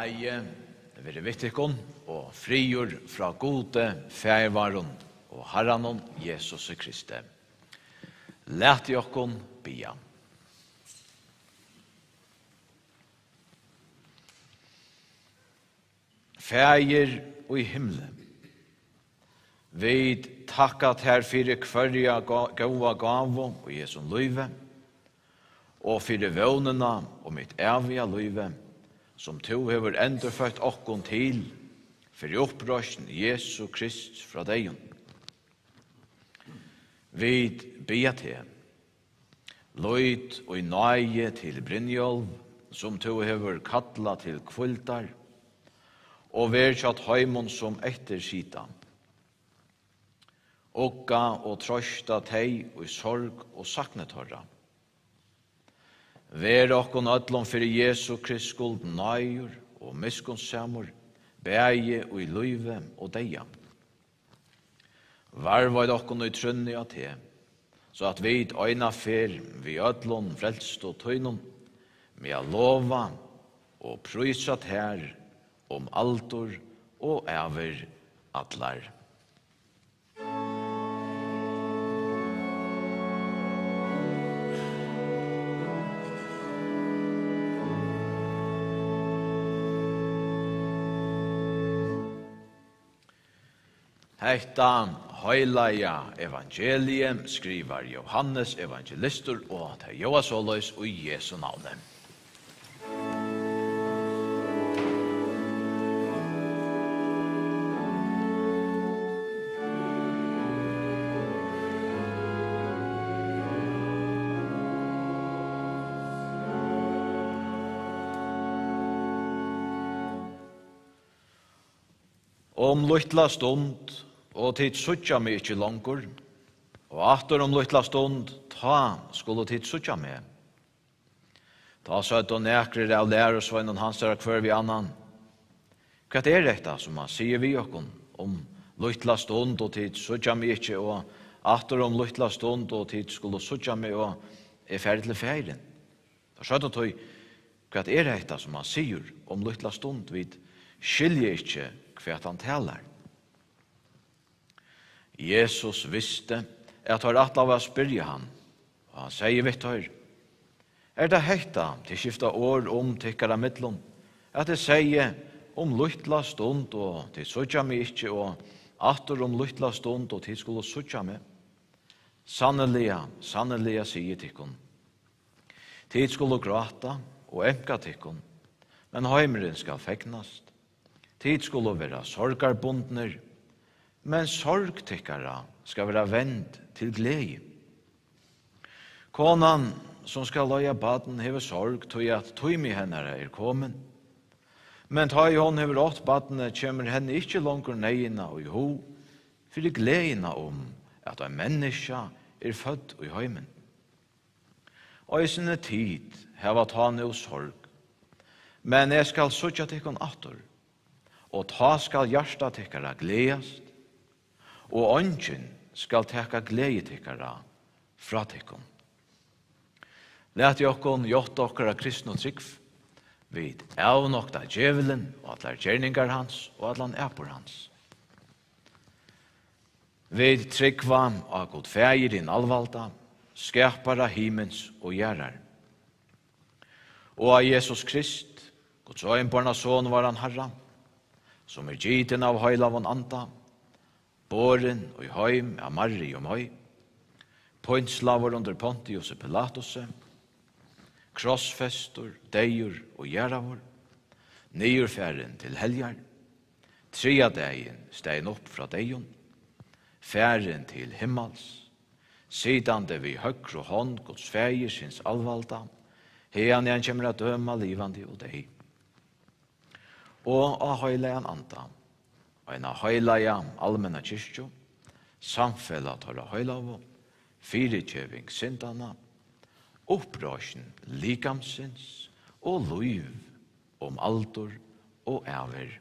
Neie, være vittikon, og frigjør fra gode færvaren og Herrenon Jesus Kristi. Læt jokkon bia. Fægir og i himle, vi takkat her fyrir kvarja gåa gavo og Jesu løyve, og fyrir vånena og mitt evige løyve, som to hever endurfødt okkon til, fyrir opprørsen Jesu Krist fra deion. Vi bia til, løyt og i nøye til Brynjolv, som to hever kalla til kvultar, og verkjat heimon som etter sita. Okka og trøsta tei og i sorg og saknetorra. Vær okkon öllom fyrir Jesu Krist skuld nøyur og miskunnsamur, bæje og i løyve og deia. Varvad okkon i trunni av te, så at vi øyna fer vi öllom frelst og tøynum, med a lova og prysat her om altor og æver atlar. Hetta høylaja evangelium skriver Johannes evangelister og til Joasolois og Jesu navne. Om luttla stund, og tid suttja meg ikkje langur, og atter om luttla stund, ta skulle tid suttja meg. Ta søtt og nekrer av lærersveinen hans der kvar vi annan. Hva er dette som han sier vi okkon om luttla stund og tid suttja meg ikkje, og atter om luttla stund og tid skulle suttja meg og er ferdig til feiren? Ta søtt og tøy, hva er dette som han sier om luttla stund vid skilje ikkje hva han talar. Jesus visste at han rett av å spyrje han, og han sier vitt høyr, det heita til skifta år om tykkara mittlom, at det sier om luttla stund og til suttja meg ikkje, og atter om luttla stund og til skulle suttja meg? Sannelig sier tikkun. Tid skulle gråta og emka tikkun, men heimeren skal fegnast. Tid skulle være sorgarbundner, men sorgtikkara skal være vend til glede. Konan som skal løya baden hever sorg tog at tøymi hennare er komen. Men ta i hon hever åt badene kommer henne ikkje langer neina og i ho, for gledena om at en menneske er født i heimen. Og i sinne tid heva ta no sorg, men jeg skal sutja tikkun atter, og ta skal hjärsta tikkara gledast, og ånden skal teka glede tikkara fra tikkun. Læt jokkon gjort okkara kristna trygg, vid avnokta djevelen og atlar gjerningar hans og atlan epor hans. Vid tryggva av god fægir din alvalda, skapara himens og gjerrar. Og av Jesus Krist, Guds øynbarna son var han herra, som er giten av høylavon anda, båren og i høym av Marri og Møy, pointslavor under Pontius og Pilatus, krossfestor, deiur og gjeravor, nyurfæren til heljar, tria deien stein opp fra deion, færen til himmels, sidande vi høgr og hånd Guds fægir sinns alvalda, hean han kjemmer at døma livande og dei. Og av høylegan anda, og en av høylega allmenna kyrkjo, samfella torra høylavo, fyrirkjøving syndana, opprørsen likamsins og liv om alder og æver.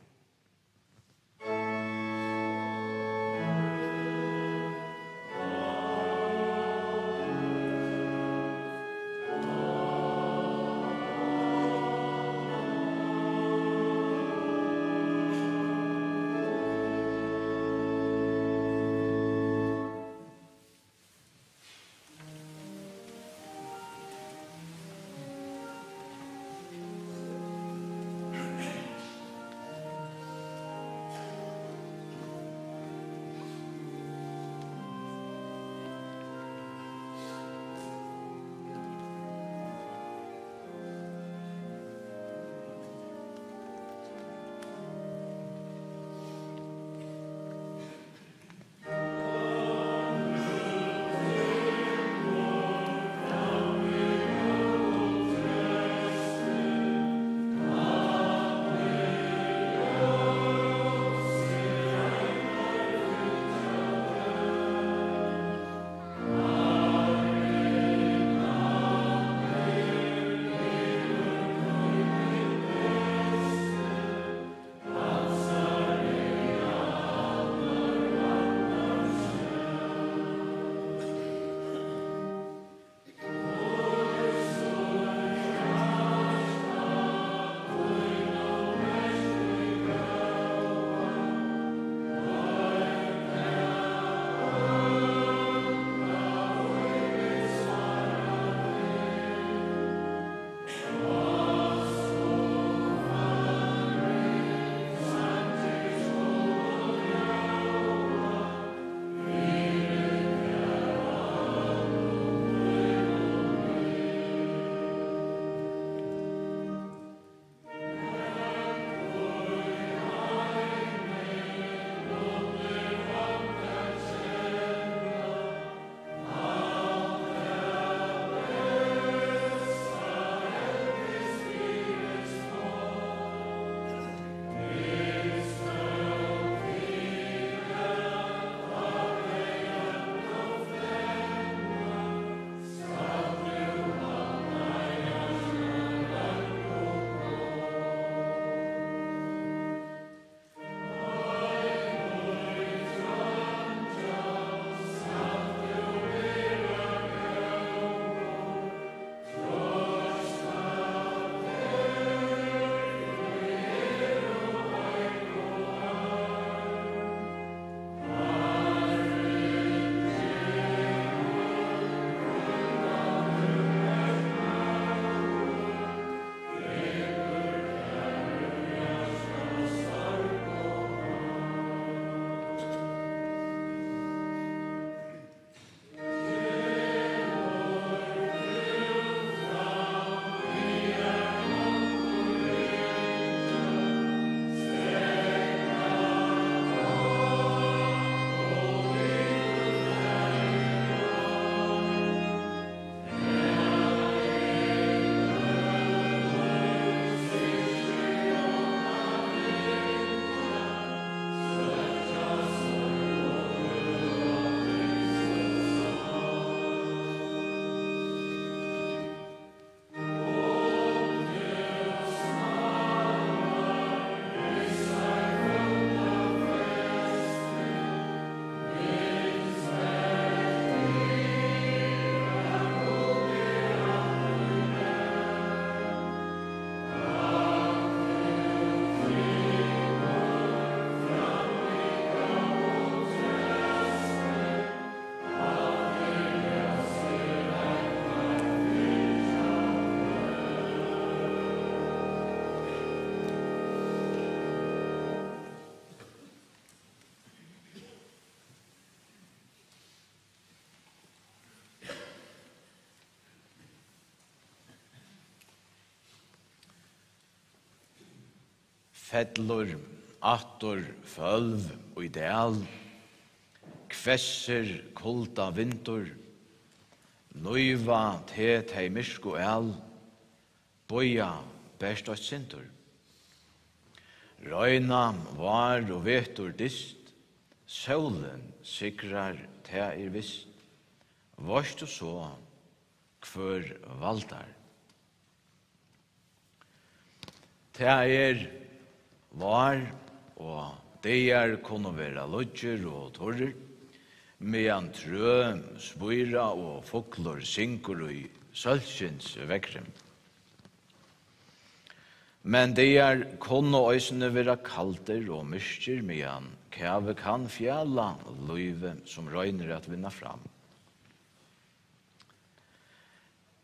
fedlor, attor, fölv og ideal, kvesser, kulda, vintor, nøyva, hei myrsk og el, boja, best og sintor. Røyna, var og vetur dist, solen sikrar te vist, vorst og så, kvør valdar. Te var, og det kunne være lodger og torrer, medan trø, spyra og fokler synker i sølskins vekkrem. Men det kunne øysene være kalter og myrker, medan kave kan fjalla løyve som røyner at vinna fram.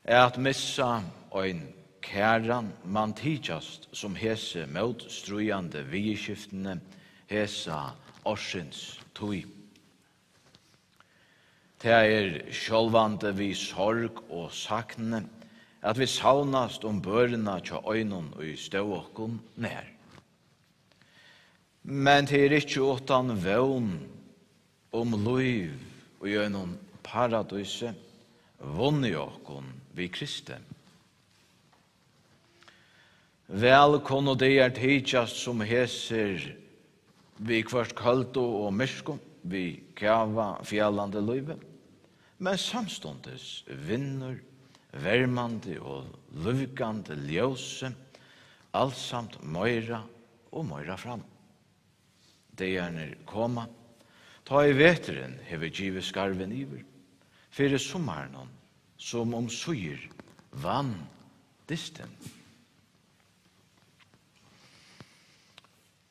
At missa ein kæran man tidjast som hese motstrujande vigiskiftene hesa årsins tui. Det sjølvande vi sorg og sakne at vi saunast børena tja øynon og i støvåkon nær. Men det ikkje utan vøvn løyv og i øynon paradise vunni okon vi Kristi. Vel kunne det tidjast som heser vi kvart kaldo og myrsko, vi kjava fjallande løyve, men samstundes vinner, vermande og luvgande ljøse, allsamt møyra og møyra fram. Det koma, ta i veteren hever givet skarven iver, fyrir sommaren som suger vann disten.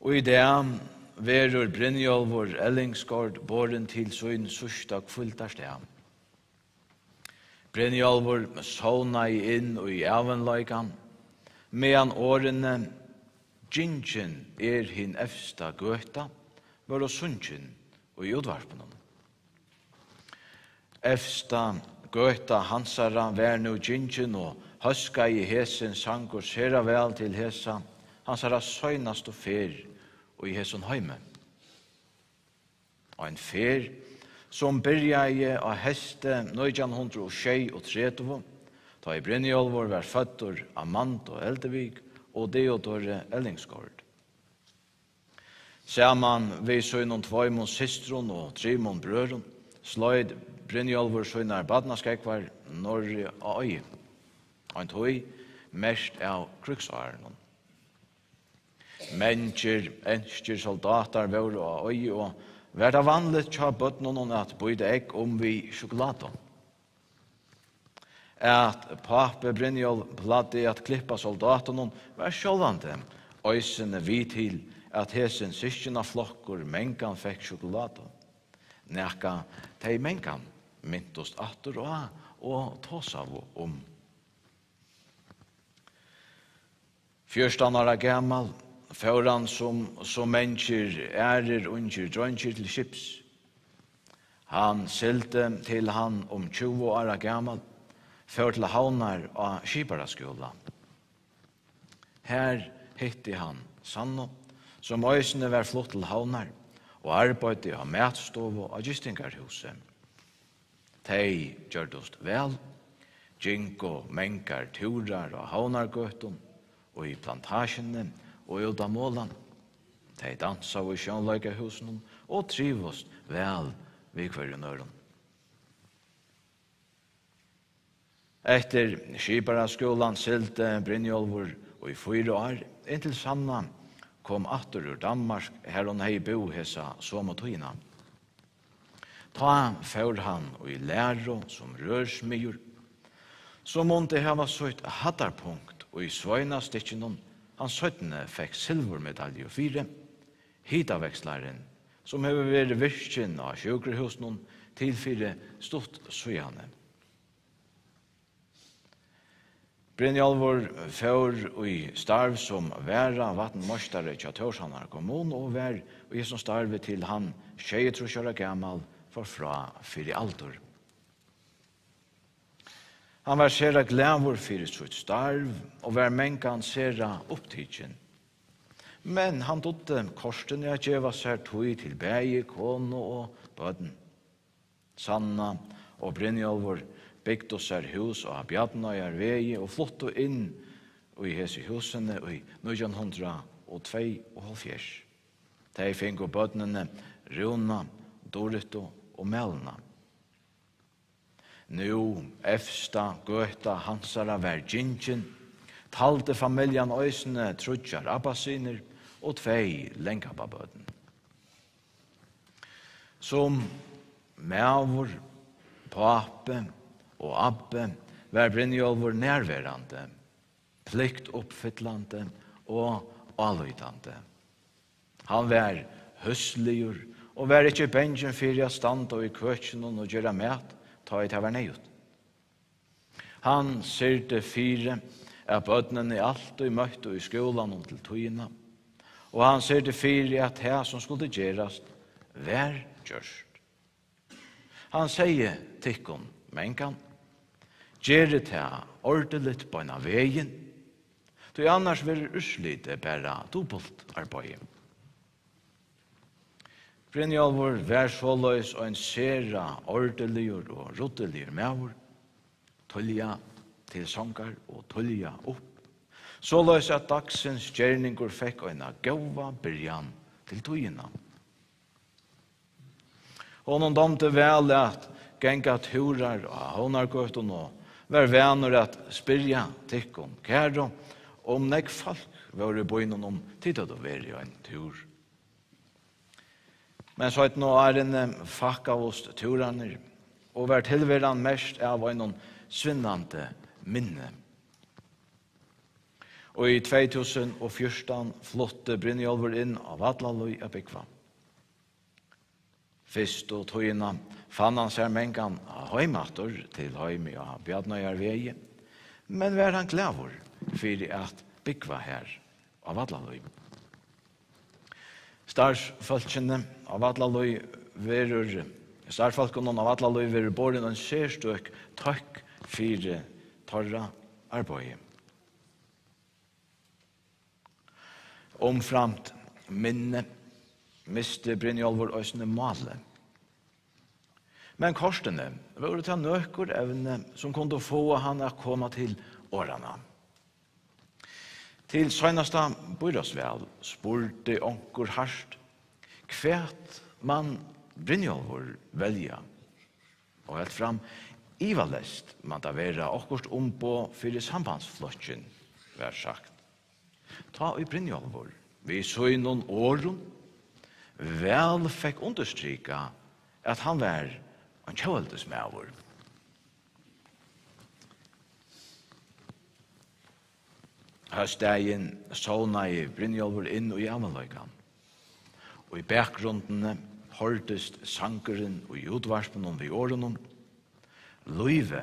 Og i det verur Brynjolfur Ellingsgård båren til sin sørsta kvullta sted. Brynjolfur sovna inn og i avenløykan, medan årene Gingen hin efsta gøta, var og sunnkjen og i utvarpen. Efsta gøta hansara var nu Gingen og høska i hesen sangur sera vel til hesa, hansara søgnast og fer og i hesson heime. Og en fer som byrja i av heste 1936, da i Brynjolfur var fødder Amand og Eldevig og Deodore Ellingsgård. Saman vi søgnon tveimon sistron og trimon brøron, sløyd Brynjolfur søgnar badnaskekvar norri av øy, og en tøy mest av kruksaren. Mennesker, enskjer, soldater, vore og øy, og var det vanligt tja bøtnen at bøyde egg vi sjokoladen. At pape Brynjolf pladde at klippa soldaten var sjålvande, øysene vi til at hesen syskjena flokkur mengan fekk sjokoladen. Nekka tei mengan myntost atur og tåsav om. 14 år gammal, Fauran som mennesker unger drønger til skips. Han selte til han 20 år gammal, før til havnar av skiparaskola. Her hitti han Sanno, som øysene var flott til havnar, og arbeidde av matstov og gistingarhuset. Tei gjørdost vel, Jinko menkar turar og havnargøtten, og i plantasjene, og ut av målen. De dansa i sjønløykehusen og trivost vel ved hverjen øren. Etter skiparaskolan selte Brynjolfur og i 4 år, inntil Sanna kom atter ur Danmark, her hun hei bo hesa somotøyna. Ta får han og i læro som rørsmyr, så måtte hava søyt hattarpunkt og i svøynastikkjennom. Han 17 fikk silvermedalje og 4, hitavekslaren, som har vært virkjen av sjukkerhusen til 4 stort søyane. Brynjolfur får i starv som væra vattenmøstare til Torshanar kommun og vær i som starve til han 23 år gammal for fra 4 alder. Han var sera glævur fyrir sitt starv og var mengan sera opptidgen. Men han dotte korsten jeg gjeva seg tog til bæge, kone og bøden. Sanna og Brynjolfur bygde seg hus og Bjarnøyar vegi og flotto inn i hese husene i 1972. De fingo bødnene Runa, Dorito og Melna. Nu, efsta, gøta, hansara vær gingin, talte familjan øysene trudjar abbasiner og 2 lenkababøden. Som mævur, pape og abbe vær Brynjolfur nærværande, plikt oppfyllande og aløydande. Han vær høsligur og vær ikkje bengen fyrir a standa i køkjenen og gjøre mat, ta i taver neut. Han syrte fire at bødnene alt og møtt og i skolan og til tøyina, og han syrte fire at det som skulle gjerast vær gjørst. Han sier tikkun, menkan, gjere det ordentligt på en av veien, då annars vil uslite bæra dobbelt arbeid. Brynjolfur vær såløys og en sera ordeligur og roddeligur mævur, tølja til sångar og tølja opp. Såløys at dagsens gjerningur fekk en gåva byrjan til tøyina. Honom domte vel at genga turar og hånargøtun og vær venur at spyrja tikkun kæro om nek folk var i bøynun om tidat å være en tur. Men så nå en fakk av oss turaner, og vær tilværan mest av en svinnande minne. Og i 2014 flotte Brynjolfur inn av Vallaløy av Bygva. Fyrst og tøyina fann han seg mengan heimator til heimi av Bjarnøyar vegi, men vær han glavur fyrir at Bygva her av Vallaløy. Starfolkene av Vallaløy verur boren en sérstøk takk fyrir torra arbeid. Omframt minne miste Brynjolfur øysene male. Men korsene var det nøkker evne som kunne få han å komme til årene. Til søgnasta byrasvel spurte onkur harst kvært man Brynjolfur velja. Og helt fram ivalest man da vera okkurst ombå fyrir sambandsflotjen, vær sagt. Ta i Brynjolfur, vi så i noen åren, vel fikk understryka at han var en kjøldesmævur. Høstdagen såna i Brynjolfur inn i Amaløykan, og i bakgrunden hørtest sankeren og i utvarspen om vi åren. Løyve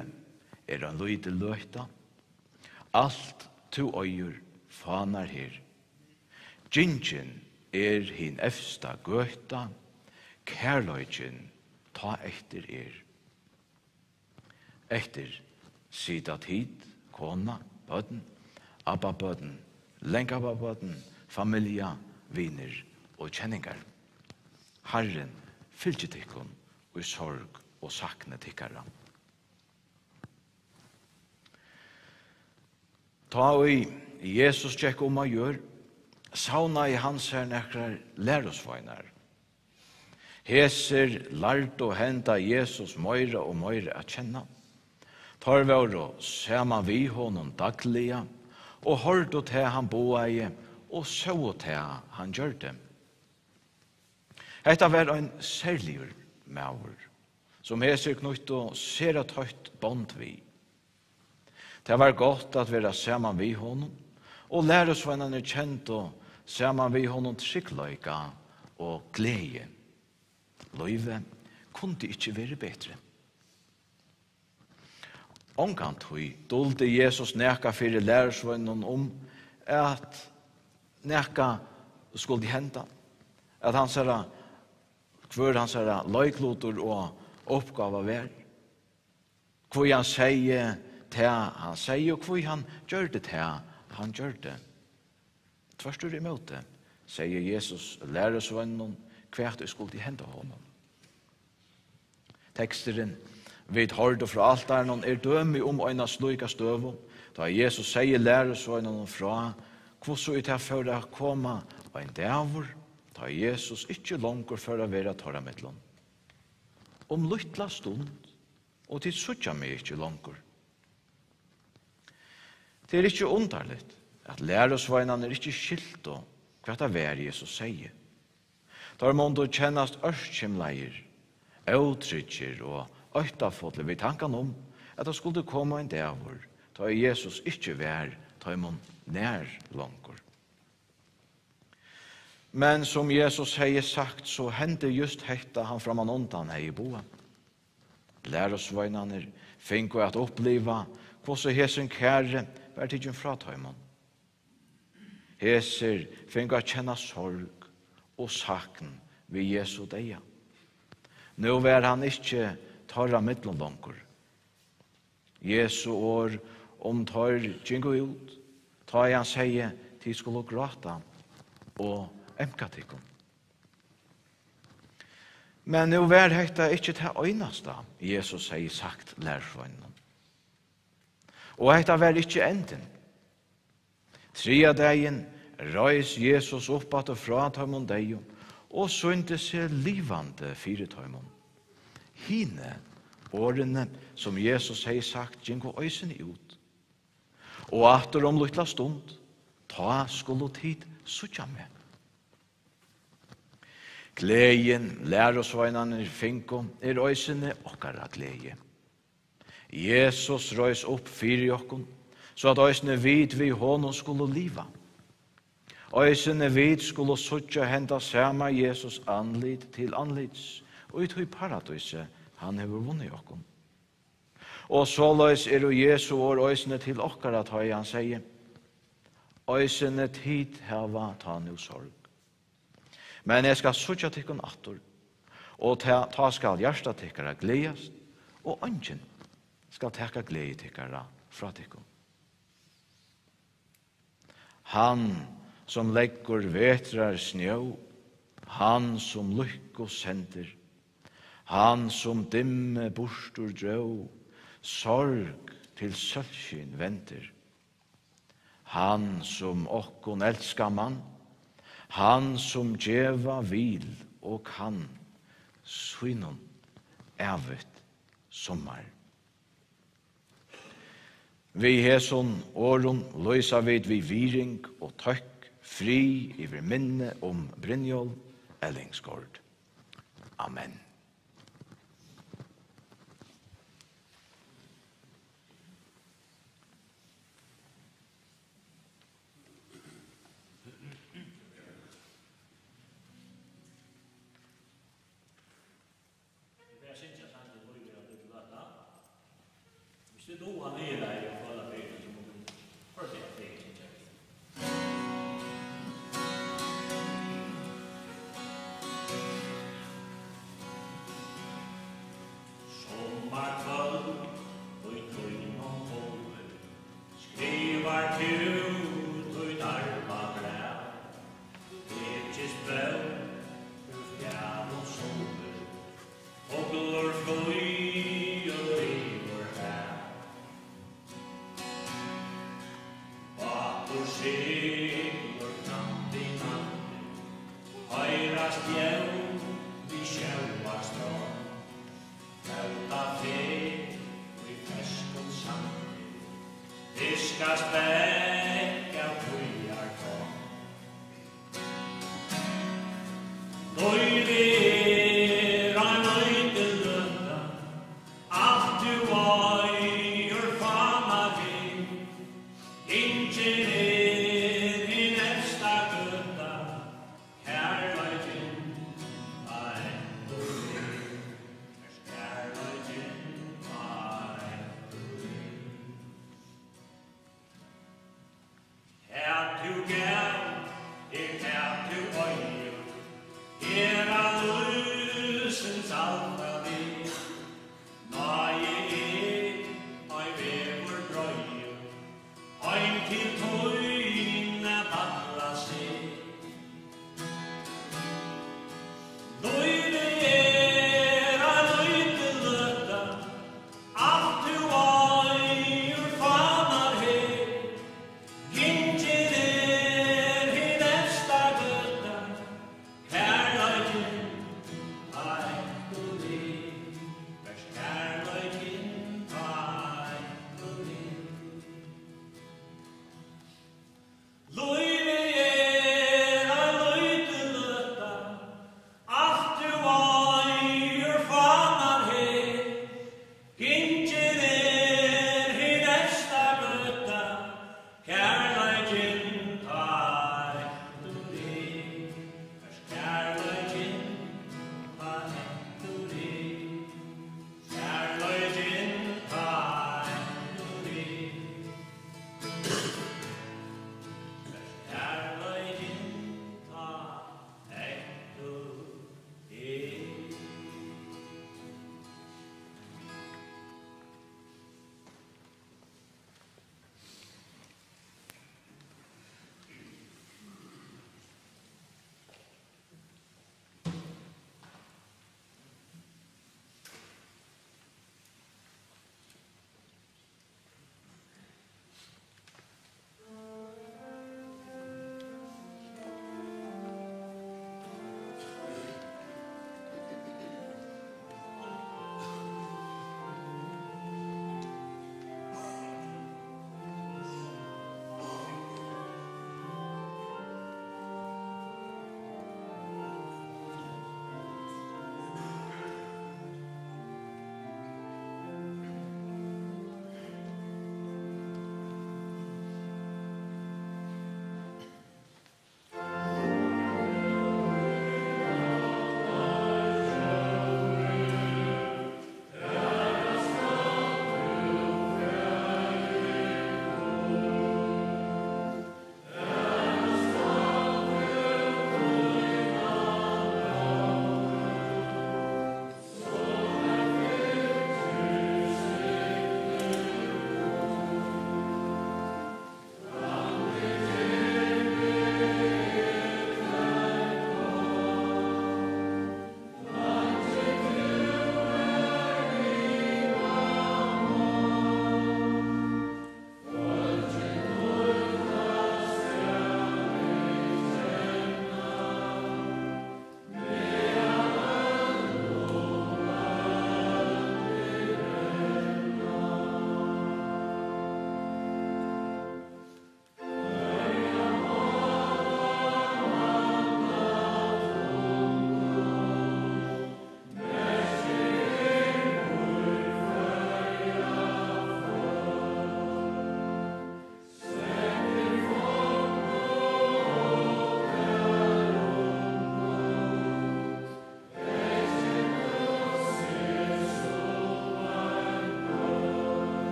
en løyde løyta, alt to øyer fanar her. Gingen hin efsta gøta, kærløygen ta etter Etter sida tid, kona, bøden, abba-bøden, lenkabba-bøden, familia, viner og kjenningar. Herren fylgje tikkun og i sorg og sakne tikkara. Ta i Jesus tjekk om a gjør, sauna i hans her nekrar lærosvainar. Heser lart og henta Jesus møyre og møyre a kjenna. Tar var og sema vi honom dagliga, og hørte til han boa i, og så til han gjør det. Hetta var en særligur maur, som heser knutt og ser at høyt bond vi. Det var godt at vera saman vi honom, og lærosvennerne kjent og saman vi honom tryggleika og glede. Løyve kunne ikke være bedre. Omkant hui dolde Jesus neka fyrir lærosvennerne om at neka skulle henta, at han sier hver han sier løykloter og oppgave vær, hvor han sier til han sier, og hvor han gjør det til han gjør det. Tverstur imot det, sier Jesus læresvennen hvert det skulle hente honom. Teksteren vid hørte fra altaren dømi en av slika støvun, da Jesus sier læresvennen fra hvordan ut her for å komme en dævor, da Jesus ikke langer for å være tåra mittlån. Lytla stund, og til suttja meg ikke langer. Det ikke underligt at læresveinene ikke skilt og hva det er Jesus sier. Der må du kjennast ørskimleier, utrykjer og øytafotle ved tanken om at det skulle komme en dævor, da Jesus ikke vær, da man nær langer. Men som Jesus har sagt, så hendte just hetta han framan undan hei boa. Læresveinene finko at oppleva hvordan hesen kære var tidsen fra tøymon. Heser finko at kjenna sorg og sakn ved Jesu deia. Nå var han ikke tørra mittlom langer. Jesu år tør gjengo ut, ta han sier til skulle gråta og emkatikon. Men nå var dette ikke til øyneste Jesus har sagt lærersvennen. Og dette var ikke enden. 3 dagen reis Jesus opp at og fra tøymon deio, og synte seg livande 4 tøymon. Hine årene som Jesus har sagt gjengo øysene ut. Og atter lytla stund, ta skulle tid suttja med. Gleien, læresveinene finko, øysene okkara gleie. Jesus røys opp fyrir jokkon, så at øysene vid vi honom skulle liva. Øysene vid skulle suttja henda sama Jesus anlit til anlits, og i tog paradiset han hever vunnet jokkon. Og så løys Jesu år øysene til okkara tøy, han sier, øysene tid heva ta nu sorg. Men jeg skal suttja tikkun attor, og ta skal hjärsta tikkara gledast, og ungen skal tekka glede tikkara fra tikkun. Han som leggur vetrar snjå, han som lykko sender, han som dimme bostur drå, sorg til sølskin venter. Han som okkon elskar mann, han som djeva vil og kan, svinon evet sommar. Vi heson åron løysa vid vi viring og tøkk fri iver minne Brynjolv Ellingsgård. Amen.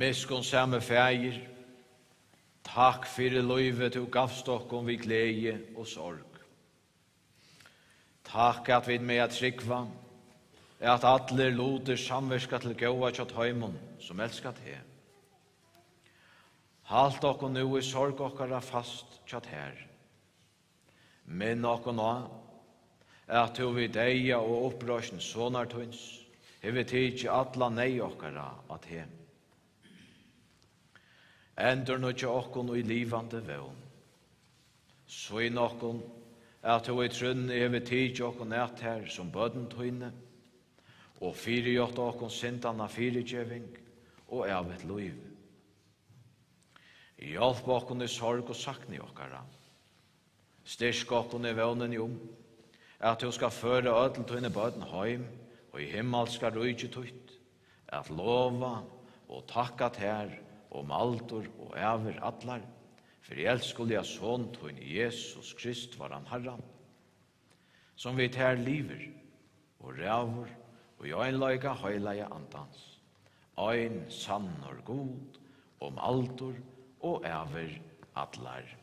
Miskun samme feir, takk fyrir løyvet du gavst okkom vi glede og sorg. Takk at vi med at trykva, at alle loder samverska til gåa tjat heimon som elskat her. Halt okkom nu i sorg okkara fast tjat her. Minn okkom nå, at du vi deia og opprørsen sonar tunns, hever tidsi atla nei okkara at he. Endur nødja okkon i livande vevn. Svin okkon, at du i trunni hever tidsi okkon et her som bøden tøyne, og fyrirgjort okkon sintana fyrirgjeving og av et liv. Hjelp okkon i sorg og sakni okkara. Styrk okkon i vevnen at du skal føre ødel tøyne bøden heim, og i himmel skal rujtje tøyt, at lova og takka her om altor og æver atlar, for jeg skulle jeg sånn tøyne Jesus Krist var han Herran, som vi ter liver og rævur og i øynløyga høyleie andans, øyn sann og god om altor og æver atlar.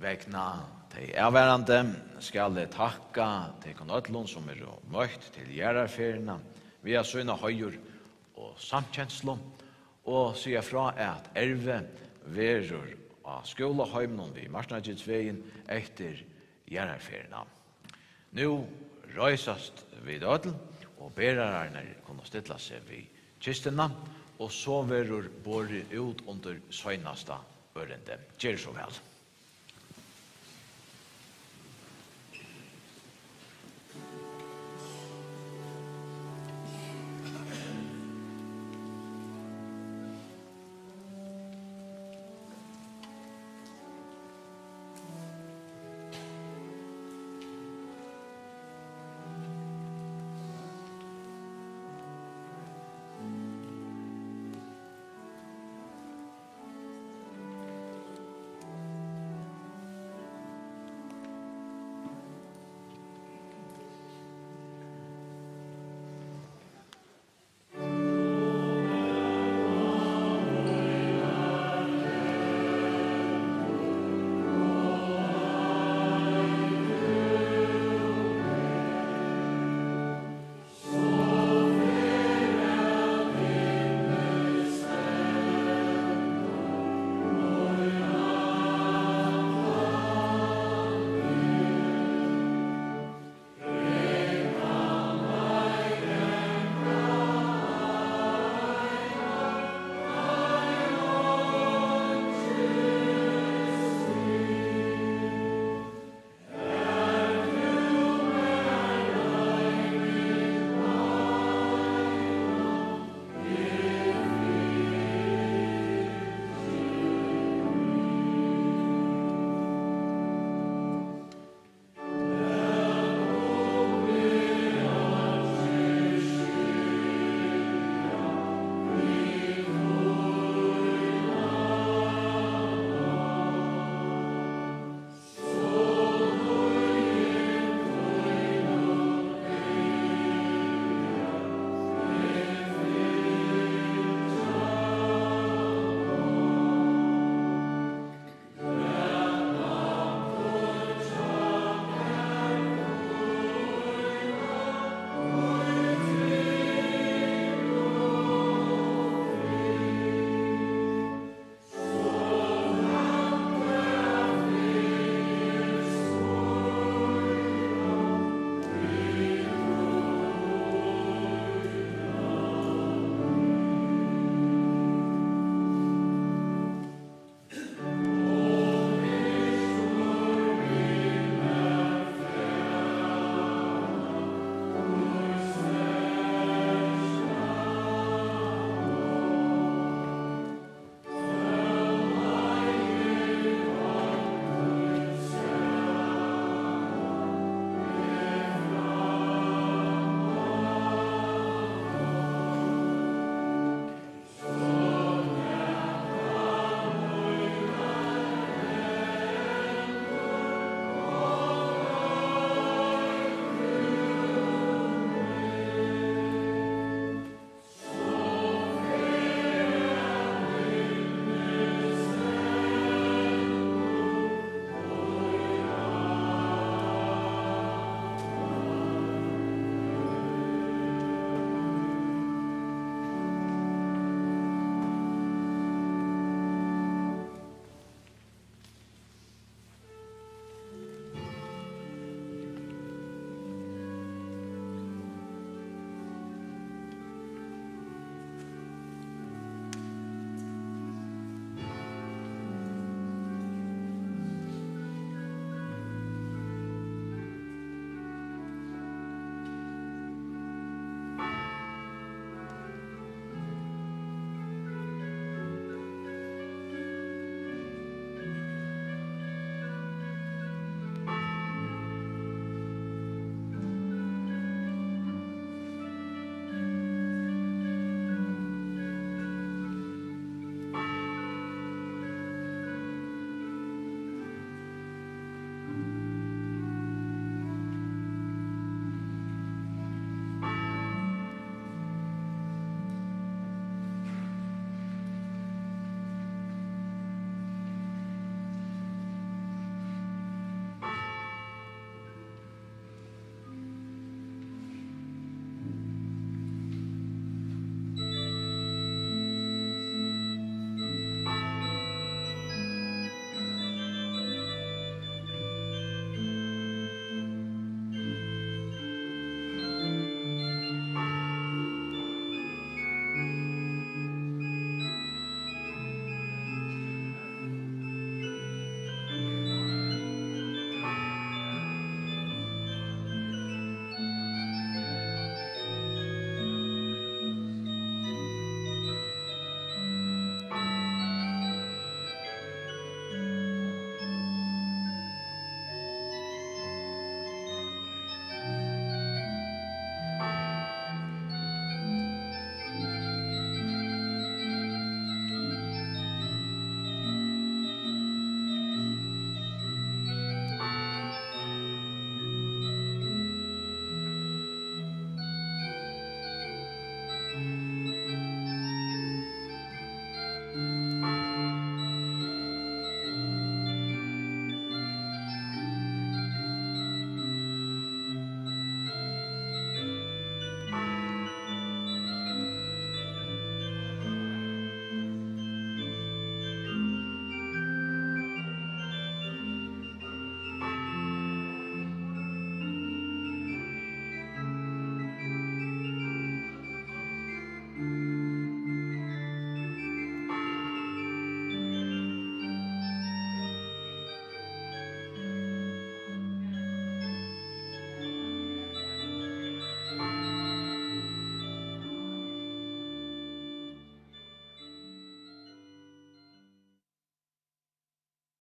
Vekna til erværande skal jeg takka til konødlån som møtt til gjerarferina via søyna høyur og samkjenslo og sier fra at erve verur av skolahøymnon vid Marsnagidsvegen etter gjerarferina. Nu røysast vid ødel og berararne kunne stilla seg vid kistena og så verur bori ut under søynasta ørende. Gjør så vel.